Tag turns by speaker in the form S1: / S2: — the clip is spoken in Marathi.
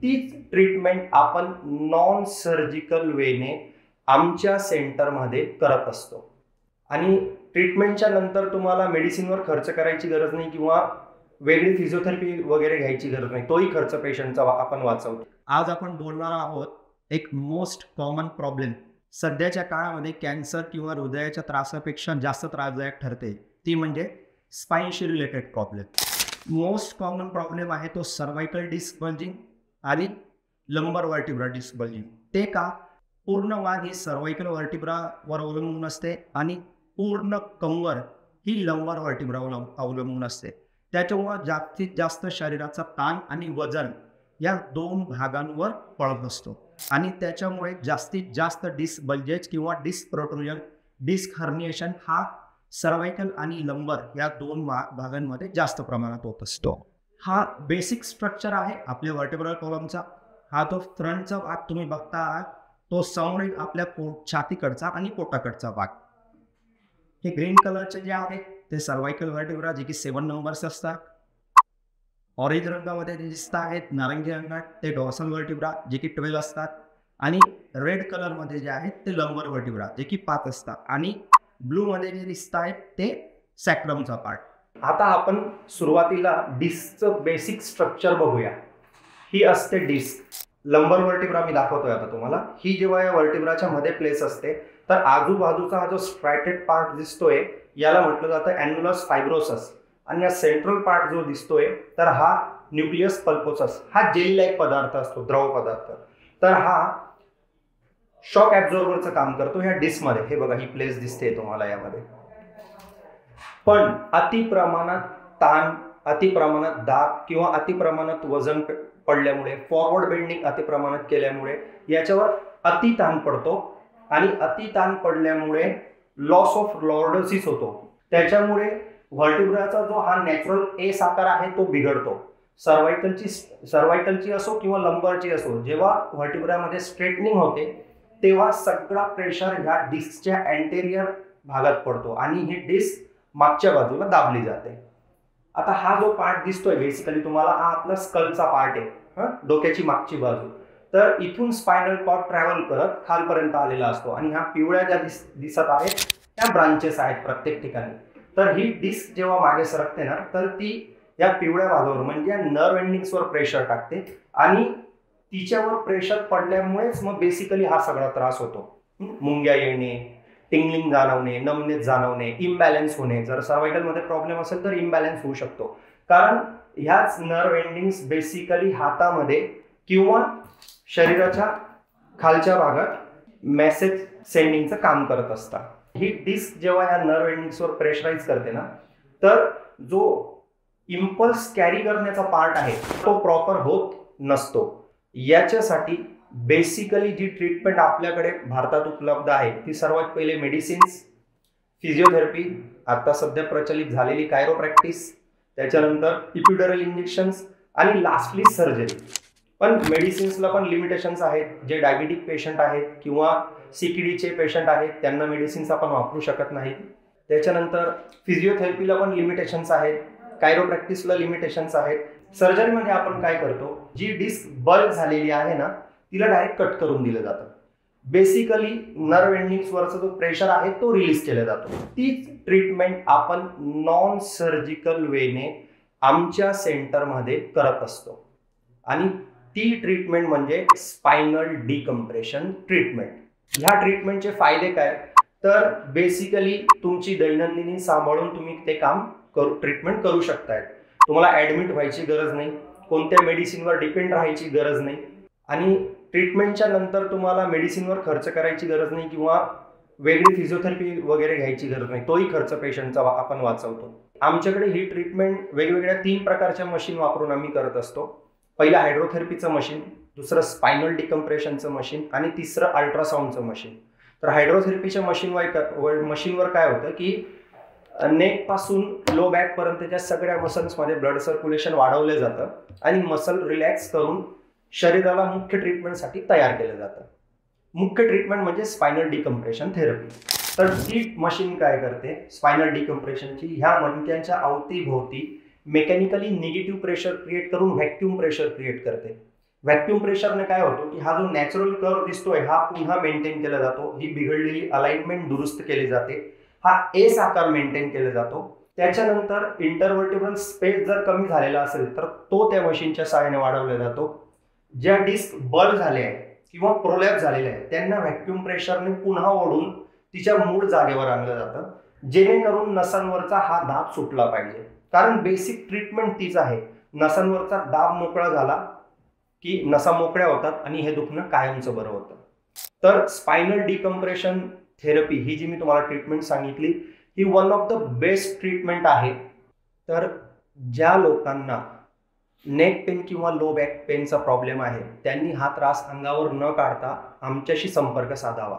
S1: तीच ट्रीटमेंट आपण नॉन सर्जिकल वेने आमच्या सेंटरमध्ये करत असतो। आणि ट्रीटमेंटच्या नंतर तुम्हाला मेडिसिनवर खर्च करायची गरज नाही किंवा वेगळी फिजिओथेरपी वगैरे घ्यायची गरज नाही, तोही खर्च पेशंटचा आपण वाचवतो।
S2: आज आपण बोलणार आहोत एक मोस्ट कॉमन प्रॉब्लेम, सध्याच्या काळामध्ये कॅन्सर किंवा हृदयाच्या त्रासापेक्षा जास्त त्रासदायक ठरते, ती म्हणजे स्पाइनशी related problem. Most common problem आहे तो सर्वाइकल डिस्क बल्जिंग आणि लंबर वर्टिब्रा डिस्क बल्जिंग। ते का? पूर्ण मान ही सर्वाइकल वर्टिब्रावर अवलंबून असते आणि पूर्ण कंबर ही लंबर वर्टिब्रावर अवलंबून असते। त्याच्यामुळे जास्तीत जास्त शरीराचा ताण आणि वजन या दोन भागांवर पडत असतो आणि त्याच्यामुळे जास्तीत जास्त डिस्क बल्जेज किंवा डिस्क प्रोट्रुजन, डिस्क हर्निएशन हा सर्वाइकल आणि लंबर या दोन भागांमध्ये जास्त प्रमाणात होत असतो। हा बेसिक स्ट्रक्चर आहे आपल्या वर्टिब्रल कॉलमचा। हा तो फ्रंटचा भाग तुम्ही बघता आहात, तो समोरील आपल्या छातीकडचा आणि पोटाकडचा भाग। हे ग्रीन कलरचे जे आहे ते सर्वाइकल वर्टिब्रा जे की 7 नंबर्स असतात। ऑरेंज रंगामध्ये जे दिसत आहेत, नारंगी रंगात, ते डॉर्सल वर्टिब्रा जे की 12 असतात आणि रेड कलरमध्ये जे आहेत ते लंबर वर्टिब्रा जे की 5 असतात आणि ब्लू मध्ये जे दिसत आहेत ते सॅक्रमचा पार्ट।
S1: आता आपण सुरुवातीला डिस्कचं बेसिक स्ट्रक्चर बघूया। ही असते डिस्क, लंबर वर्टिब्रा मी दाखवतोय आता तुम्हाला। ही जेव्हा या वर्टिब्राच्या मध्ये प्लेस असते तर आजूबाजूचा हा जो स्ट्रायटेड पार्ट दिसतोय याला म्हटलं जातं ॲन्युलस फायब्रोसस आणि या सेंट्रल पार्ट जो दिसतोय तर हा न्यूक्लियस पल्पोसस। हा जेली लाईक पदार्थ असतो, द्रव पदार्थ। तर हा शॉक ॲब्झॉर्बरचं काम करतो ह्या डिस्कमध्ये। हे बघा, ही प्लेस दिसते तुम्हाला यामध्ये। पण अति प्रमाणात ताण, अति प्रमाणात दाब किंवा अति प्रमाणात वजन पडल्यामुळे, फॉरवर्ड बेंडिंग अति प्रमाणात केल्यामुळे याच्यावर अति ताण पडतो आणि अति ताण पडल्यामुळे लॉस ऑफ लॉर्डोसिस होतो। त्याच्यामुळे व्हर्टिब्राचा जो हा नॅचरल एस आकार आहे तो बिघडतो। सर्वाइकलची असो किंवा लंबरची असो, जेव्हा व्हर्टिब्रामध्ये स्ट्रेटनिंग होते तेव्हा सगळा प्रेशर ह्या डिस्कच्या अँटेरियर भागात पडतो आणि ही डिस्क मागच्या बाजूला दाबली जाते। आता हा जो पार्ट दिसतोय बेसिकली तुम्हाला, हा आपला स्कलचा पार्ट आहे, डोक्याची मागची बाजू। तर इथून स्पायनल कॉर्ड ट्रॅव्हल करत खालपर्यंत आलेला असतो आणि ह्या पिवळ्या ज्या दिसत आहेत त्या ब्रांचेस आहेत प्रत्येक ठिकाणी। तर ही डिस्क जेव्हा मागे सरकते ना तर ती या पिवळ्या भागावर म्हणजे या नर्व एंडिंग्सवर प्रेशर टाकते आणि तिच्यावर प्रेशर पडल्यामुळेच मग बेसिकली हा सगळा त्रास होतो। मुंग्या येणे, टिंगलिंग जाणवणे, नमनेस जाणवणे, इम्बॅलन्स होणे। जर सर्वाइकलमध्ये प्रॉब्लेम असेल तर इम्बॅलन्स होऊ शकतो, कारण ह्याच नर्व एंडिंग्स बेसिकली हातामध्ये किंवा शरीराच्या खालच्या भागात मेसेज सेंडिंगचं काम करत असतात। ही डिस्क जेव्हा या नर्व एंडिंग्सवर प्रेशराईज करते ना तर जो इम्पल्स कॅरी करण्याचा पार्ट आहे तो प्रॉपर होत नसतो। याच्यासाठी बेसिकली जी ट्रीटमेंट आपल्याकडे भारतात उपलब्ध आहे ती सर्वात पहिले मेडिसिन्स, फिजिओथेरपी, आता सध्या प्रचलित झालेली कायरोप्रॅक्टिस, त्याच्यानंतर इपिड्युरल इंजेक्शन्स आणि लास्टली सर्जरी। पण मेडिसिन्सला पण लिमिटेशन्स आहेत। जे डायबिटिक पेशंट आहेत किंवा CKDचे पेशंट आहेत त्यांना मेडिसिन्स आपण वापरू शकत नाही। त्याच्यानंतर फिजिओथेरपीला पण लिमिटेशन्स आहेत, कायरोप्रॅक्टिसला लिमिटेशन्स आहेत। सर्जरीमध्ये आपण काय करतो, जी डिस्क बल्क झालेली आहे ना तिला डायरेक्ट कट करून दिलं जातं। बेसिकली नर्व एंडिंग्सवरचा जो प्रेशर आहे तो रिलीज केला जातो। तीच ट्रीटमेंट आपण नॉन सर्जिकल वेने आमच्या सेंटरमध्ये करत असतो आणि ती ट्रीटमेंट म्हणजे स्पायनल डिकम्प्रेशन ट्रीटमेंट। ह्या ट्रीटमेंटचे फायदे काय, तर बेसिकली तुमची दैनंदिनी सांभाळून तुम्ही ते काम ट्रीटमेंट करू शकताय। तुम्हाला ॲडमिट व्हायची गरज नाही, कोणत्या मेडिसिनवर डिपेंड राहायची गरज नाही आणि ट्रीटमेंटच्या नंतर तुम्हाला मेडिसिनवर खर्च करायची गरज नाही किंवा वेगळी फिजिओथेरपी वगैरे घ्यायची गरज नाही, तोही खर्च पेशंटचा आपण वाचवतो। आमच्याकडे ही ट्रीटमेंट वेगवेगळ्या 3 प्रकारच्या मशीन वापरून आम्ही करत असतो। पहिलं हायड्रोथेरपीचं मशीन, दुसरं स्पायनल डिकम्प्रेशनचं मशीन आणि तिसरं अल्ट्रासाऊंडचं मशीन। तर हायड्रोथेरपीच्या मशीनवर काय होतं की नेक पासून लो बॅक पर्यंतच्या सगळ्या मसल्समध्ये ब्लड सर्क्युलेशन वाढवलं जातं आणि मसल रिलॅक्स करून शरीराला मुख्य ट्रीटमेंटसाठी तयार केलं जातं। मुख्य ट्रीटमेंट म्हणजे स्पायनल डिकम्प्रेशन थेरपी। तर ती मशीन काय करते, स्पायनल डिकम्प्रेशनची ह्या मणक्यांच्या अवतीभोवती मेकॅनिकली निगेटिव्ह प्रेशर क्रिएट करून व्हॅक्यूम प्रेशर क्रिएट करते, व्हॅक्यूम प्रेशरने काय होतं की हा जो नॅचरल कर्व दिसतोय हा पुन्हा मेंटेन केला जातो, ही बिघडलेली अलाइनमेंट दुरुस्त केली जाते, हा एस आकार मेंटेन केला जातो. त्याच्यानंतर इंटरव्हर्टिब्रल स्पेस जर कमी झालेला असेल तर तो त्या मशीनच्या सहाय्याने वाढवला जातो. ज्या डिस्क बर्न झाले आहे किंवा प्रोलॅप्स झालेले आहे त्यांना व्हॅक्यूम प्रेशरने पुन्हा ओढून तिच्या मूळ जागेवर आणलं जातं, जेणेकरून नसांवरचा हा दाब सुटला पाहिजे. कारण बेसिक ट्रीटमेंट तीच आहे, नसांवरचा दाब मोकळा झाला की नसा मोकळ्या होतात आणि हे दुखणं कायमचं बरं होतं. तर स्पायनल डिकम्प्रेशन थेरपी ही जी मी तुम्हाला ट्रीटमेंट सांगितली ही one of the best treatment आहे. तर ज्या लोकांना नेक पेन किंवा लो बॅक पेनचा प्रॉब्लेम आहे त्यांनी हा त्रास अंगावर न काढता आमच्याशी संपर्क साधावा.